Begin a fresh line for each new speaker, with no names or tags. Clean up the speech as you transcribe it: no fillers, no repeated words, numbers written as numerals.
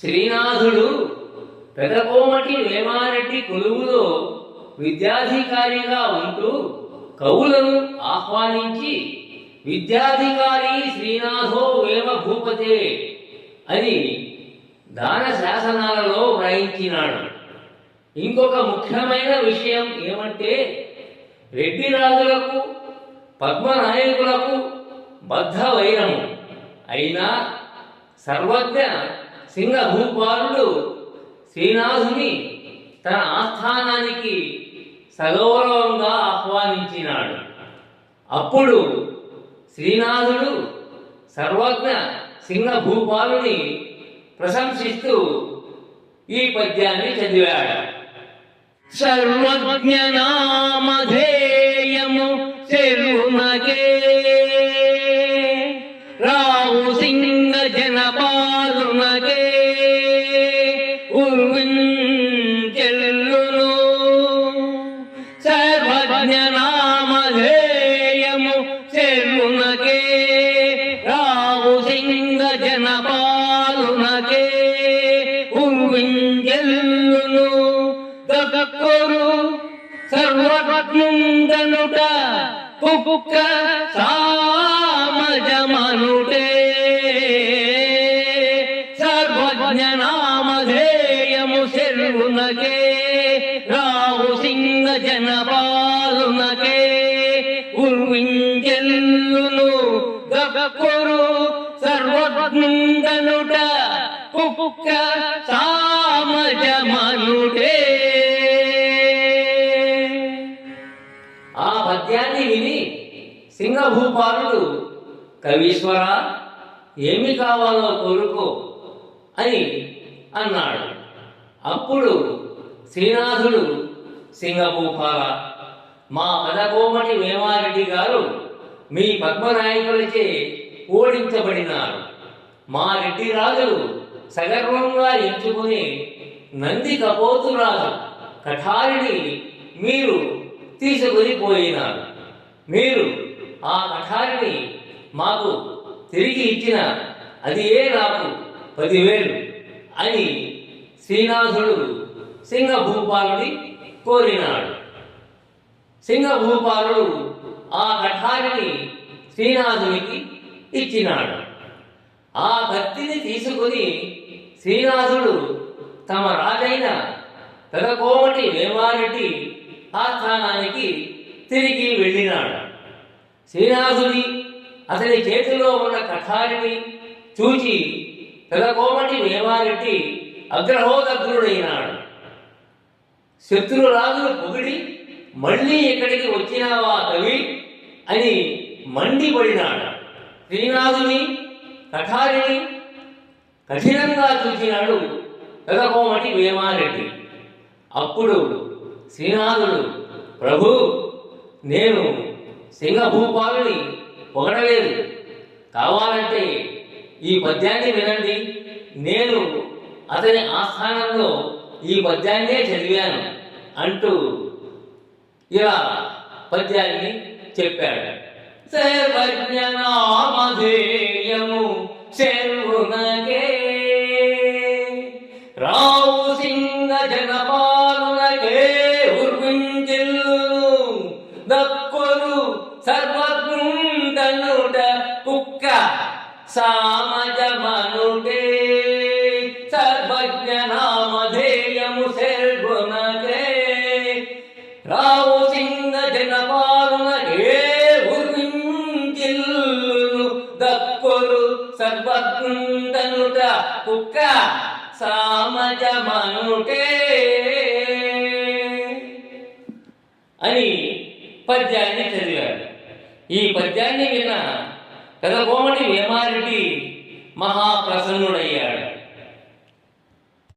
శ్రీనాథుడు పెదకోమటి వేమారెడ్డి కొలువులో విద్యాధికారిగా ఉంటూ కవులను ఆహ్వానించి విద్యాధికారి శ్రీనాథో వేమ భూపతే అని దాన శాసనాలలో వ్రాయించినాడు. ఇంకొక ముఖ్యమైన విషయం ఏమంటే రెడ్డి రాజులకు పద్మనాయకులకు బద్ధ వైరము అయినా సర్వజ్ఞ సింగభూపాలుడు శ్రీనాథుని తన ఆస్థానానికి సగౌరవంగా ఆహ్వానించినాడు. అప్పుడు శ్రీనాథుడు సర్వజ్ఞ సింగభూపాలుని ప్రశంసిస్తూ ఈ పద్యాన్ని చదివాడు.
సర్వజ్ఞ నామధేయము చెరునగే రావు సింగ జనపాలునగే ఉర్వించెల్లును. సర్వజ్ఞ నామధేయము చెరునగే రావు సింగ జనపాలునగే ఉర్వించెల్లును. దక్కరు సర్వజ్ఞుండనుట కుక్క సామజమనుటే. సర్వజ్ఞ నామధేయము సెల్వునకే రావు సింగ జనపాలునకే ఉర్వించెల్లును. దక్కరు సర్వజ్ఞుండనుట కుక్క సామజమనుటే.
ఆ పద్యాన్ని విని సింగభూపాలుడు కవీశ్వర ఏమి కావాలో కోరుకో అని అన్నాడు. అప్పుడు శ్రీనాథుడు సింగభూపాల, మా పెదకోమటి వేమారెడ్డి గారు మీ పద్మనాయకులచే ఓడించబడినారు. మా రెడ్డి రాజులు సగర్వంగా ఎంచుకుని నంది కపోతురాజు కఠారిని మీరు తీసుకొని పోయినారు. మీరు ఆ కఠారిని మాకు తిరిగి ఇచ్చిన అది నాకు 10,000 అని శ్రీనాథుడు సింగభూపాలుని కోరినాడు. సింగభూపాలుడు ఆ కఠారిని శ్రీనాథునికి ఇచ్చినాడు. ఆ కత్తిని తీసుకుని శ్రీనాథుడు తమ రాజైన పెదకోమటి వేమారెడ్డి ఆస్థానానికి తిరిగి వెళ్ళినాడు. శ్రీనాథుని అతని చేతిలో ఉన్న కఠారిని చూచి పెదకోమటి వేమారెడ్డి అగ్రహోదగ్రుడైనాడు. శత్రురాజును పొగిడి మళ్ళీ ఇక్కడికి వచ్చినావా కవి అని మండిపడినాడు. శ్రీనాథుని కఠారిని కఠినంగా చూచినాడు పెదకోమటి వేమారెడ్డి. అప్పుడు శ్రీనాథుడు, ప్రభు, నేను సింగభూపాలుని పొగడలేదు, కావాలంటే ఈ పద్యాన్ని వినండి, నేను అతని ఆస్థానంలో ఈ పద్యాన్నే చదివాను అంటూ ఇలా పద్యాన్ని చెప్పాడు.
సర్వజ్ఞ నామధేయము చెరునగే రావు సింగ జనపాలునగే ఉర్వించెల్లును. దక్కురు సర్వజ్ఞుండనుట కుక్క సామజమనుటే. సర్వజ్ఞ నామధేయము చెరునగే రావు సింగ జనపాలునగే ఉర్వించెల్లును. దక్కురు సర్వజ్ఞుండనుట కుక్క సామజమనుటే అని పద్యాన్ని చదివాడు. ఈ పద్యాన్ని విన్న పెదకోమటి వేమారెడ్డి మహాప్రసన్నుడయ్యాడు.